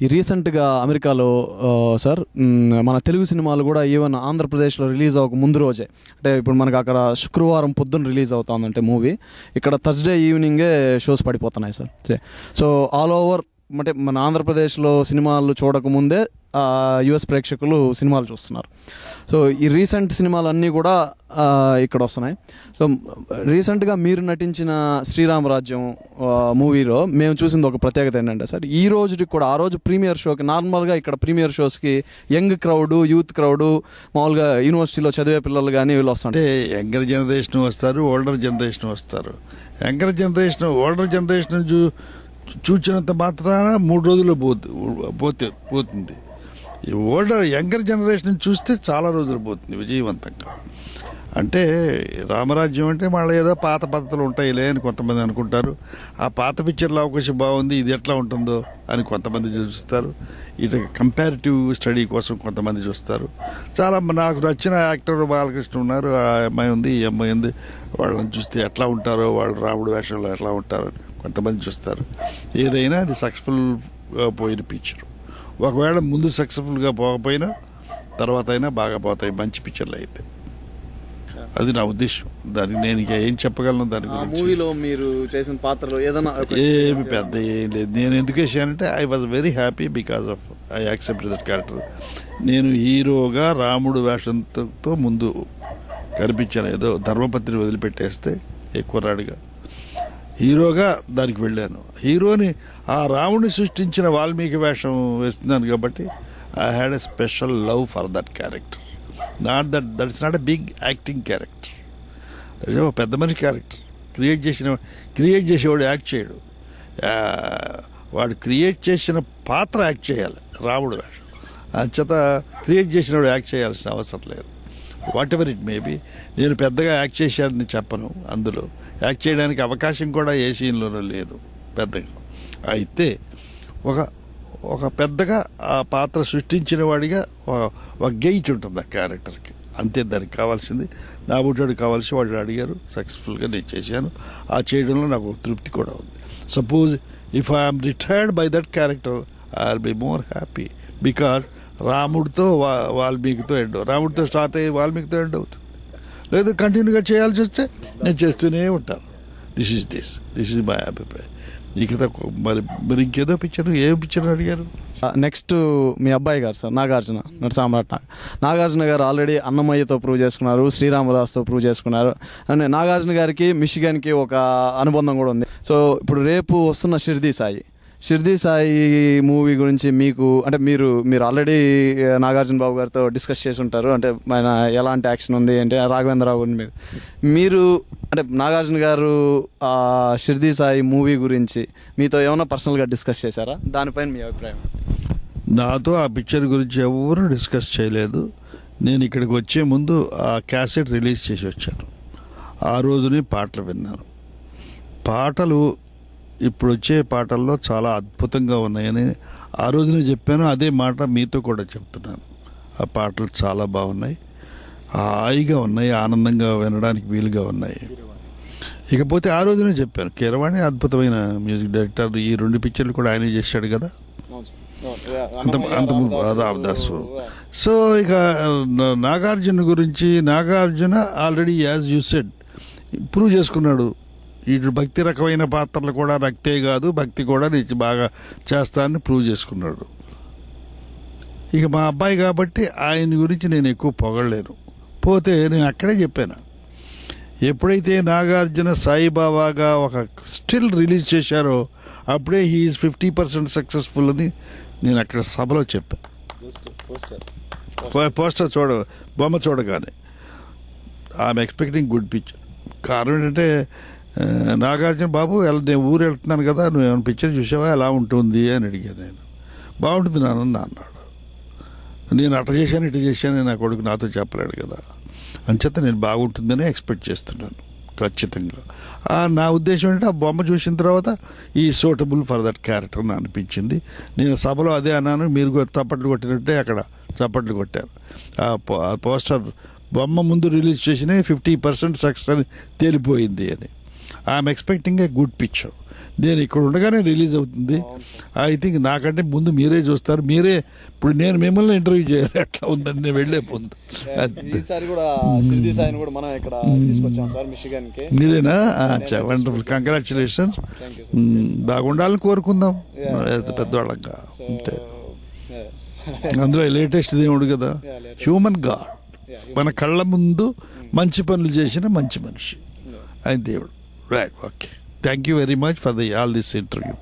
ఈ రీసెంట్గా అమెరికాలో సార్ మన తెలుగు సినిమాలు కూడా ఈవెన్ ఆంధ్రప్రదేశ్లో రిలీజ్ అవ్వక ముందు రోజే, అంటే ఇప్పుడు మనకు అక్కడ శుక్రవారం పొద్దున్న రిలీజ్ అవుతుందంటే మూవీ, ఇక్కడ థర్స్డే ఈవినింగే షోస్ పడిపోతున్నాయి సార్. సో ఆల్ ఓవర్ అంటే మన ఆంధ్రప్రదేశ్లో సినిమాలు చూడకముందే యుఎస్ ప్రేక్షకులు సినిమాలు చూస్తున్నారు. సో ఈ రీసెంట్ సినిమాలు అన్నీ కూడా ఇక్కడ వస్తున్నాయి. సో రీసెంట్గా మీరు నటించిన శ్రీరామరాజ్యం మూవీలో మేము చూసింది ఒక ప్రత్యేకత ఏంటంటే సార్, ఈ రోజుకి కూడా ఆ రోజు ప్రీమియర్ షోకి నార్మల్గా ఇక్కడ ప్రీమియర్ షోస్కి యంగ్ క్రౌడు, యూత్ క్రౌడు, మామూలుగా యూనివర్సిటీలో చదివే పిల్లలు కానీ వీళ్ళు వస్తుంటే యంగర్ జనరేషన్ వస్తారు, ఓల్డర్ జనరేషన్ వస్తారు. యంగర్ జనరేషన్ ఓల్డర్ జనరేషన్ చూచినంత మాత్రాన 3 రోజుల్లో పోతుంది. ఈ యంగర్ జనరేషన్ చూస్తే చాలా రోజులు పోతుంది విజయవంతంగా. అంటే రామరాజ్యం అంటే మళ్ళీ ఏదో పాత పద్ధతులు ఉంటాయిలే అని కొంతమంది అనుకుంటారు. ఆ పాత పిక్చర్లో అవకాశం బాగుంది, ఇది ఎట్లా ఉంటుందో అని కొంతమంది చూస్తారు. ఇటు కంపారిటివ్ స్టడీ కోసం కొంతమంది చూస్తారు. చాలా నాకు నచ్చిన యాక్టర్ బాలకృష్ణ ఉన్నారు, ఆ అమ్మాయి ఉంది, ఈ అమ్మాయి ఉంది, వాళ్ళని చూస్తే ఎట్లా ఉంటారో, వాళ్ళు రాముడు వేషంలో ఎట్లా ఉంటారో కొంతమంది చూస్తారు. ఏదైనా అది సక్సెస్ఫుల్గా పోయిన పిక్చర్. ఒకవేళ ముందు సక్సెస్ఫుల్గా పోకపోయినా తర్వాత అయినా బాగా పోతాయి మంచి పిక్చర్లు అయితే. అది నా ఉద్దేశం. దానికి నేను ఏం చెప్పగలను దాని గురించి. మూవీలో మీరు చేసిన పాత్రలో ఏదైనా ఏమి పెద్ద ఏం లేదు. నేను ఎందుకు వేసానంటే I was very happy because of I accept that character. నేను హీరోగా రాముడు వేషంతో ముందు కనిపించాను. ఏదో ధర్మపత్రిని వదిలిపెట్టేస్తే ఎక్కువ రాడుగా హీరోగా దానికి వెళ్ళాను. హీరోని ఆ రాముడిని సృష్టించిన వాల్మీకి వేషం వేస్తున్నాను కాబట్టి I had a special love for that character. That is not a big acting character, that is పెద్ద మనిషి క్యారెక్టర్. క్రియేట్ చేసేవాడు యాక్ట్ చేయడు, వాడు క్రియేట్ చేసిన పాత్ర యాక్ట్ చేయాలి. రాముడు వేషం అంచేత క్రియేట్ చేసినవాడు యాక్ట్ చేయాల్సిన అవసరం లేదు. What ever it may be. నేను పెద్దగా యాక్ట్ చేశానని చెప్పను. అందులో యాక్ట్ చేయడానికి అవకాశం కూడా ఏ సీన్లోనూ లేదు పెద్దగా. అయితే ఒక పెద్దగా ఆ పాత్ర సృష్టించిన వాడిగా ఒక గెయిట్ ఉంటుంది ఆ క్యారెక్టర్కి, అంతే. దానికి కావాల్సింది నా బుడ్డాడు కావాల్సి వాళ్ళు అడిగారు, సక్సెస్ఫుల్గా నేను చేశాను. ఆ చేయడంలో నాకు తృప్తి కూడా ఉంది. Suppose if I'm retired by that character I will be more happy because రాముడితో వాల్మీకితో ఎండ్, రాముడితో స్టార్ట్ అయ్యి వాల్మీకితో ఎండ్ అవుతుంది. లేదు కంటిన్యూగా చేయాల్సి వస్తే నేను చేస్తూనే ఉంటాను. దిస్ ఈజ్ మై అభిప్రాయం. ఇక మరి ఇంకేదో పిక్చర్, ఏ పిక్చర్ అడిగారు? నెక్స్ట్ మీ అబ్బాయి గారు సార్, నాగార్జున నరసామ్రాట్. నాగార్జున గారు ఆల్రెడీ అన్నమయ్యతో ప్రూవ్ చేసుకున్నారు, శ్రీరామదాస్తో ప్రూవ్ చేసుకున్నారు. అండ్ నాగార్జున గారికి మిషిగన్కి ఒక అనుబంధం కూడా ఉంది. సో ఇప్పుడు రేపు వస్తున్న షిర్దీ సాయి మూవీ గురించి మీకు అంటే మీరు ఆల్రెడీ నాగార్జున బాబు గారితో డిస్కస్ చేసి ఉంటారు. అంటే ఆయన ఎలాంటి యాక్షన్ ఉంది అంటే రాఘవేంద్రరావు గురించి మీరు అంటే నాగార్జున గారు షిర్దీ సాయి మూవీ గురించి మీతో ఏమైనా పర్సనల్గా డిస్కస్ చేశారా? దానిపైన మీ అభిప్రాయం? నాతో ఆ పిక్చర్ గురించి ఎవరు డిస్కస్ చేయలేదు. నేను ఇక్కడికి వచ్చే ముందు ఆ క్యాసెట్ రిలీజ్ చేసి వచ్చాను. ఆ రోజుని పాటలు విన్నాను. పాటలు ఇప్పుడు వచ్చే పాటల్లో చాలా అద్భుతంగా ఉన్నాయని ఆ రోజునే చెప్పాను. అదే మాట మీతో కూడా చెప్తున్నాను. ఆ పాటలు చాలా బాగున్నాయి, హాయిగా ఉన్నాయి, ఆనందంగా వినడానికి వీలుగా ఉన్నాయి. ఇకపోతే ఆ రోజునే చెప్పాను, కీరవాణి అద్భుతమైన మ్యూజిక్ డైరెక్టర్. ఈ 2 పిక్చర్లు కూడా ఆయనే చేశాడు కదా, అంత రామదాసు. సో ఇక నాగార్జున గురించి, Nagarjuna already as you said prove చేసుకున్నాడు. ఇటు భక్తి రకమైన పాత్రలు కూడా రక్తే కాదు, భక్తి కూడా నేను బాగా చేస్తానని ప్రూవ్ చేసుకున్నాడు. ఇక మా అబ్బాయి కాబట్టి ఆయన గురించి నేను ఎక్కువ పొగడలేను. పోతే నేను అక్కడే చెప్పాను, ఎప్పుడైతే నాగార్జున సాయిబాబాగా ఒక స్టిల్ రిలీజ్ చేశారో అప్పుడే హీఈస్ 50% సక్సెస్ఫుల్ అని నేను అక్కడ సభలో చెప్పాను. పోస్టర్ బొమ్మ చూడగానే ఐఎమ్ ఎక్స్పెక్టింగ్ గుడ్ పిక్చర్. కారణం ఏంటంటే నాగార్జున బాబు నేను ఊరు వెళ్తున్నాను కదా, నువ్వు ఏమైనా పిక్చర్ చూసావా, ఎలా ఉంటుంది అని అడిగాను. నేను బాగుంటుంది నాన్న అన్నాడు. నేను అట్ట చేశాను ఇటు చేశాను నా కొడుకు నాతో చెప్పలేడు కదా, అంచేత నేను బాగుంటుందని ఎక్స్పెక్ట్ చేస్తున్నాను ఖచ్చితంగా. నా ఉద్దేశం ఏంటంటే ఆ బొమ్మ చూసిన తర్వాత ఈ సూటబుల్ ఫర్ దట్ క్యారెక్టర్ అని అనిపించింది. నేను సభలో అదే అన్నాను, మీరు చప్పట్లు కొట్టినట్టే అక్కడ చప్పట్లు కొట్టారు. ఆ పోస్టర్ బొమ్మ ముందు రిలీజ్ చేసిన 50% సక్సెస్ అని తేలిపోయింది అని. I'm expecting a good picture. నేను ఇక్కడ ఉండగానే రిలీజ్ అవుతుంది. ఐ థింక్ నాకంటే ముందు మీరే చూస్తారు. మీరే ఇప్పుడు నేను మిమ్మల్ని ఇంటర్వ్యూ చేయాలి, అట్లా ఉందని నేను వెళ్ళే ముందు. ఈసారి కూడా షిర్డీ సాయిని కూడా మనం ఇక్కడ తీసుకొచ్చాం సార్ మిషిగన్కి. మీరేనా? అచ్చా, వండర్ఫుల్, కంగ్రాచులేషన్స్. బాగుండాలని కోరుకుందాం పెద్దవాళ్ళంగా. అంతే. అందులో లేటెస్ట్ దేవుడు కదా, హ్యూమన్ గాడ్, మన కళ్ళ ముందు మంచి పనులు చేసిన మంచి మనిషి ఆయన దేవుడు. Right, okay. Thank you very much for all this interview.